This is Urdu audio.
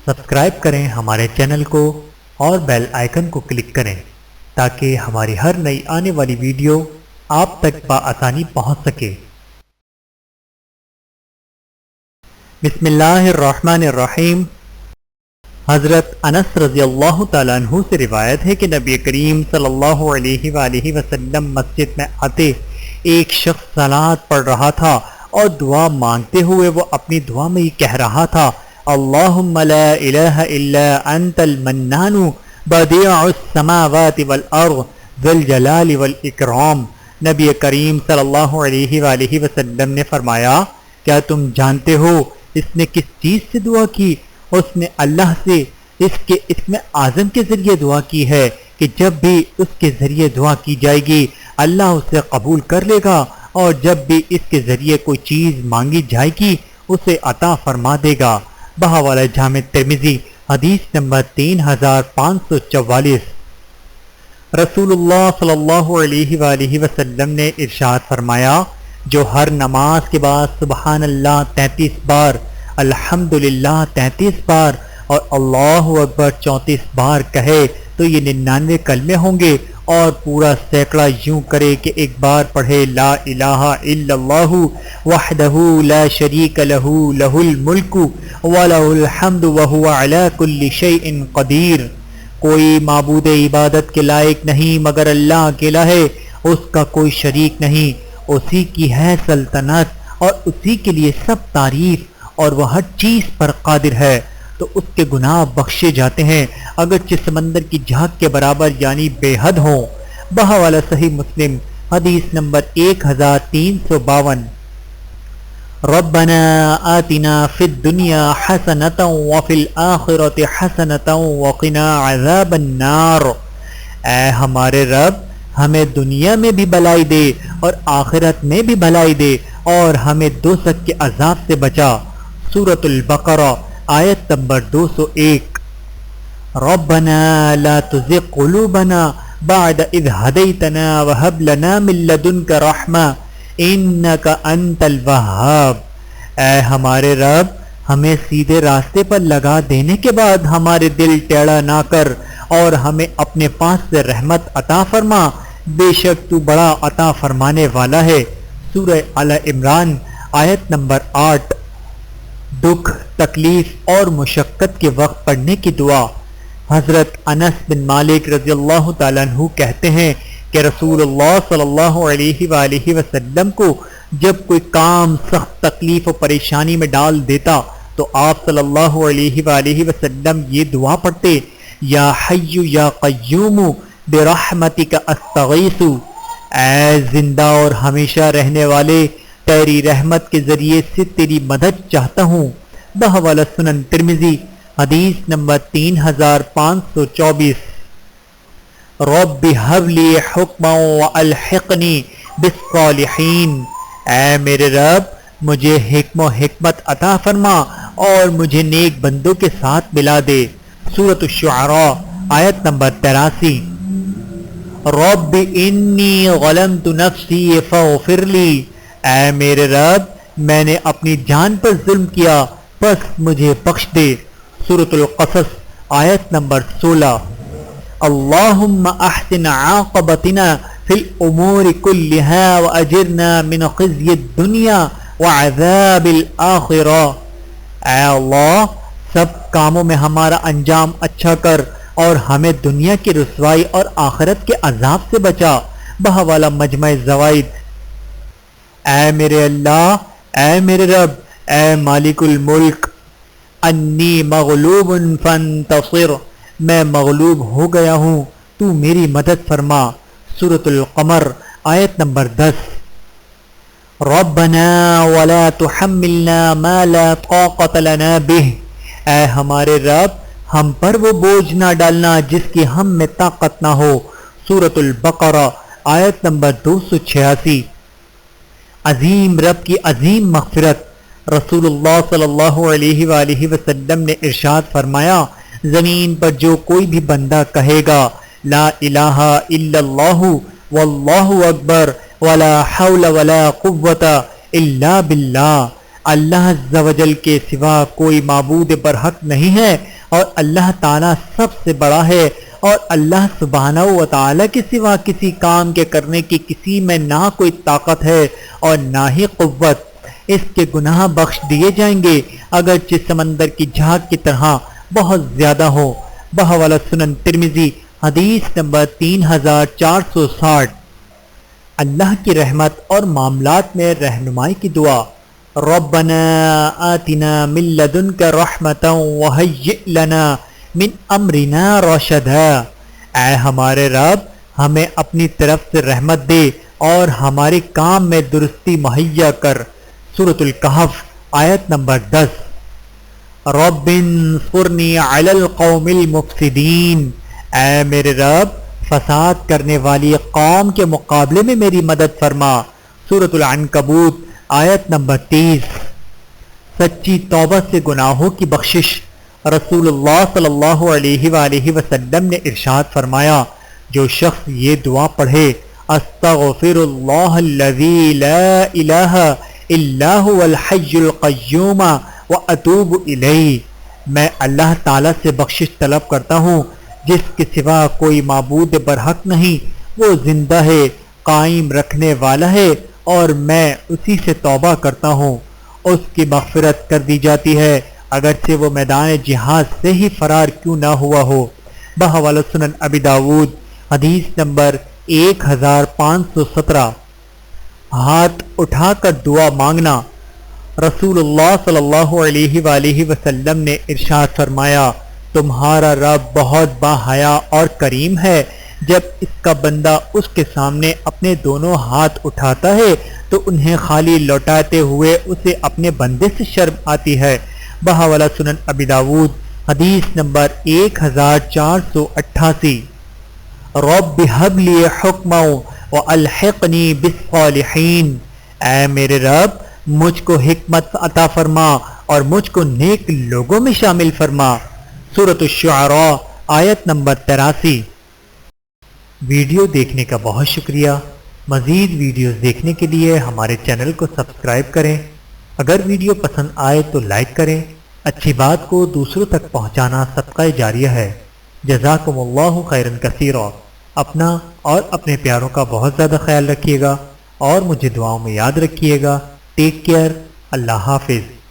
سبسکرائب کریں ہمارے چینل کو اور بیل آئیکن کو کلک کریں تاکہ ہماری ہر نئی آنے والی ویڈیو آپ تک بآسانی پہنچ سکے۔ بسم اللہ الرحمن الرحیم۔ حضرت انس رضی اللہ تعالیٰ عنہ سے روایت ہے کہ نبی کریم صلی اللہ علیہ وآلہ وسلم مسجد میں آتے ایک شخص صلاۃ پڑھ رہا تھا اور دعا مانگتے ہوئے وہ اپنی دعا میں یہ کہہ رہا تھا، اللہم لا الہ الا انت المنان بدیع السماوات والارض ذو الجلال والاکرام۔ نبی کریم صلی اللہ علیہ وآلہ وسلم نے فرمایا، کیا تم جانتے ہو اس نے کس چیز سے دعا کی؟ اس نے اللہ سے اس میں اعظم کے ذریعے دعا کی ہے کہ جب بھی اس کے ذریعے دعا کی جائے گی اللہ اسے قبول کر لے گا، اور جب بھی اس کے ذریعے کوئی چیز مانگی جائے گی اسے عطا فرما دے گا۔ بحوالہ جامع ترمذی حدیث نمبر 3544۔ رسول اللہ صلی اللہ علیہ وآلہ وسلم نے ارشاد فرمایا، جو ہر نماز کے بعد سبحان اللہ 33 بار، الحمدللہ 33 بار اور اللہ اکبر 34 بار کہے تو یہ 99 کلمے ہوں گے، اور پورا سینکڑا یوں کرے کہ ایک بار پڑھے لا الہ الا اللہ وحدہ لا شریک لہ لہ الملک ولہ الحمد وہو علی کل شیء قدیر۔ کوئی معبود عبادت کے لائق نہیں مگر اللہ اکیلا ہے، اس کا کوئی شریک نہیں، اسی کی ہے سلطنت اور اسی کے لیے سب تعریف، اور وہ ہر چیز پر قادر ہے، تو اس کے گناہ بخشے جاتے ہیں اگرچہ سمندر کی جھاگ کے برابر یعنی بے حد ہوں۔ بحوالہ صحیح مسلم حدیث نمبر 1352۔ ربنا آتنا فی الدنیا حسنۃ وفی الآخرۃ حسنۃ وقنا عذاب النار۔ اے ہمارے رب، ہمیں دنیا میں بھی بھلائی دے اور آخرت میں بھی بھلائی دے، اور ہمیں دوزخ کے عذاب سے بچا۔ سورۃ البقرہ آیت نمبر 201۔ ربنا لا تزغ قلوبنا بعد اذ ہدیتنا وہب لنا من لدنک رحمہ انک انت الوہاب۔ اے ہمارے رب، ہمیں سیدھے راستے پر لگا دینے کے بعد ہمارے دل ٹیڑھا نہ کر، اور ہمیں اپنے پاس سے رحمت عطا فرما، بے شک تو بڑا عطا فرمانے والا ہے۔ سورہ آل عمران آیت نمبر 8۔ دکھ، تکلیف اور مشقت کے وقت پڑھنے کی دعا۔ حضرت انس بن مالک رضی اللہ تعالیٰ عنہ کہتے ہیں کہ رسول اللہ صلی اللہ علیہ وآلہ وسلم کو جب کوئی کام سخت تکلیف و پریشانی میں ڈال دیتا تو آپ صلی اللہ علیہ وآلہ وسلم یہ دعا پڑھتے، یا حی یا قیوم برحمتک استغیث۔ اے زندہ اور ہمیشہ رہنے والے، تیری رحمت کے ذریعے سے تیری مدد چاہتا ہوں۔ بحوالہ سنن ترمذی حدیث نمبر 3524۔ رب هب لی حکما والحقنی بالصالحین۔ اے میرے رب، مجھے حکم و حکمت عطا فرما اور مجھے نیک بندوں کے ساتھ ملا دے۔ سورۃ الشعراء آیت نمبر 83۔ رب انی ظلمت نفسی فاغفر لی۔ اے میرے رب، میں نے اپنی جان پر ظلم کیا، پس مجھے بخش دے۔ سورۃ القصص آیت نمبر 16۔ اللہم احسن عاقبتنا فی الامور کلہا واجرنا من خزی الدنیا وعذاب الآخرہ۔ اے اللہ، سب کاموں میں ہمارا انجام اچھا کر اور ہمیں دنیا کی رسوائی اور آخرت کے عذاب سے بچا۔ بحوالہ مجمع الزوائد۔ اے میرے اللہ، اے میرے رب، اے مالک الملک، انی مغلوب فانتصر۔ میں مغلوب ہو گیا ہوں، تو میری مدد فرما۔ سورۃ القمر آیت نمبر 10۔ ربنا ولا تحملنا ما لا طاقت لنا به۔ اے ہمارے رب، ہم پر وہ بوجھ نہ ڈالنا جس کی ہم میں طاقت نہ ہو۔ سورۃ البقرہ آیت نمبر 286۔ عظیم رب کی عظیم مغفرت۔ رسول اللہ صلی اللہ علیہ وآلہ وسلم نے ارشاد فرمایا، زمین پر جو کوئی بھی بندہ کہے گا لا الہ الا اللہ واللہ اکبر ولا حول ولا قوت الا باللہ، اللہ عز و جل کے سوا کوئی معبود برحق نہیں ہے اور اللہ تعالیٰ سب سے بڑا ہے، اور اللہ سبحانہ و تعالیٰ کے سوا کسی کام کے کرنے کی کسی میں نہ کوئی طاقت ہے اور نہ ہی قوت۔ اس کے گناہ بخش دیے جائیں گے اگرچہ سمندر کی جھاگ کی طرح بہت زیادہ ہو۔ بحوالہ سنن ترمذی حدیث نمبر 3460۔ اللہ کی رحمت اور معاملات میں رہنمائی کی دعا۔ ربنا آتنا من لدنک رحمتا وہیئ لنا من امرنا رشدا۔ اے ہمارے رب، ہمیں اپنی طرف سے رحمت دے اور ہمارے کام میں درستی مہیا کر۔ سورۃ الکہف آیت نمبر 10۔ رب انصرنی علی القوم المفسدین۔ اے میرے رب، فساد کرنے والی قوم کے مقابلے میں میری مدد فرما۔ سورۃ العنکبوت آیت نمبر 30۔ سچی توبہ سے گناہوں کی بخشش۔ رسول اللہ صلی اللہ علیہ وآلہ وسلم نے ارشاد فرمایا، جو شخص یہ دعا پڑھے، استغفر اللہ الذی لا الہ الا هو الحی القیوم واتوب الیہ، میں اللہ تعالیٰ سے بخشش طلب کرتا ہوں جس کے سوا کوئی معبود برحق نہیں، وہ زندہ ہے، قائم رکھنے والا ہے، اور میں اسی سے توبہ کرتا ہوں، اس کی مغفرت کر دی جاتی ہے اگرچہ وہ میدان جہاد سے ہی فرار کیوں نہ ہوا ہو۔ بحوالہ سنن ابی داود حدیث نمبر 1517۔ ہاتھ اٹھا کر دعا مانگنا۔ رسول اللہ صلی اللہ علیہ وآلہ وسلم نے ارشاد فرمایا، تمہارا رب بہت باحیا اور کریم ہے، جب اس کا بندہ اس کے سامنے اپنے دونوں ہاتھ اٹھاتا ہے تو انہیں خالی لوٹاتے ہوئے اسے اپنے بندے سے شرم آتی ہے۔ بحوالہ سنن ابی داود حدیث نمبر 1488۔ رب ہب لی حکما والحقنی بالصالحین۔ اے میرے رب، مجھ کو حکمت عطا فرما اور مجھ کو نیک لوگوں میں شامل فرما۔ سورۃ الشعراء آیت نمبر 83۔ ویڈیو دیکھنے کا بہت شکریہ۔ مزید ویڈیوز دیکھنے کے لیے ہمارے چینل کو سبسکرائب کریں۔ اگر ویڈیو پسند آئے تو لائک کریں۔ اچھی بات کو دوسروں تک پہنچانا صدقہ جاریہ ہے۔ جزاکم اللہ خیرا کثیرا۔ اپنا اور اپنے پیاروں کا بہت زیادہ خیال رکھیے گا اور مجھے دعاؤں میں یاد رکھیے گا۔ Take care. اللہ حافظ۔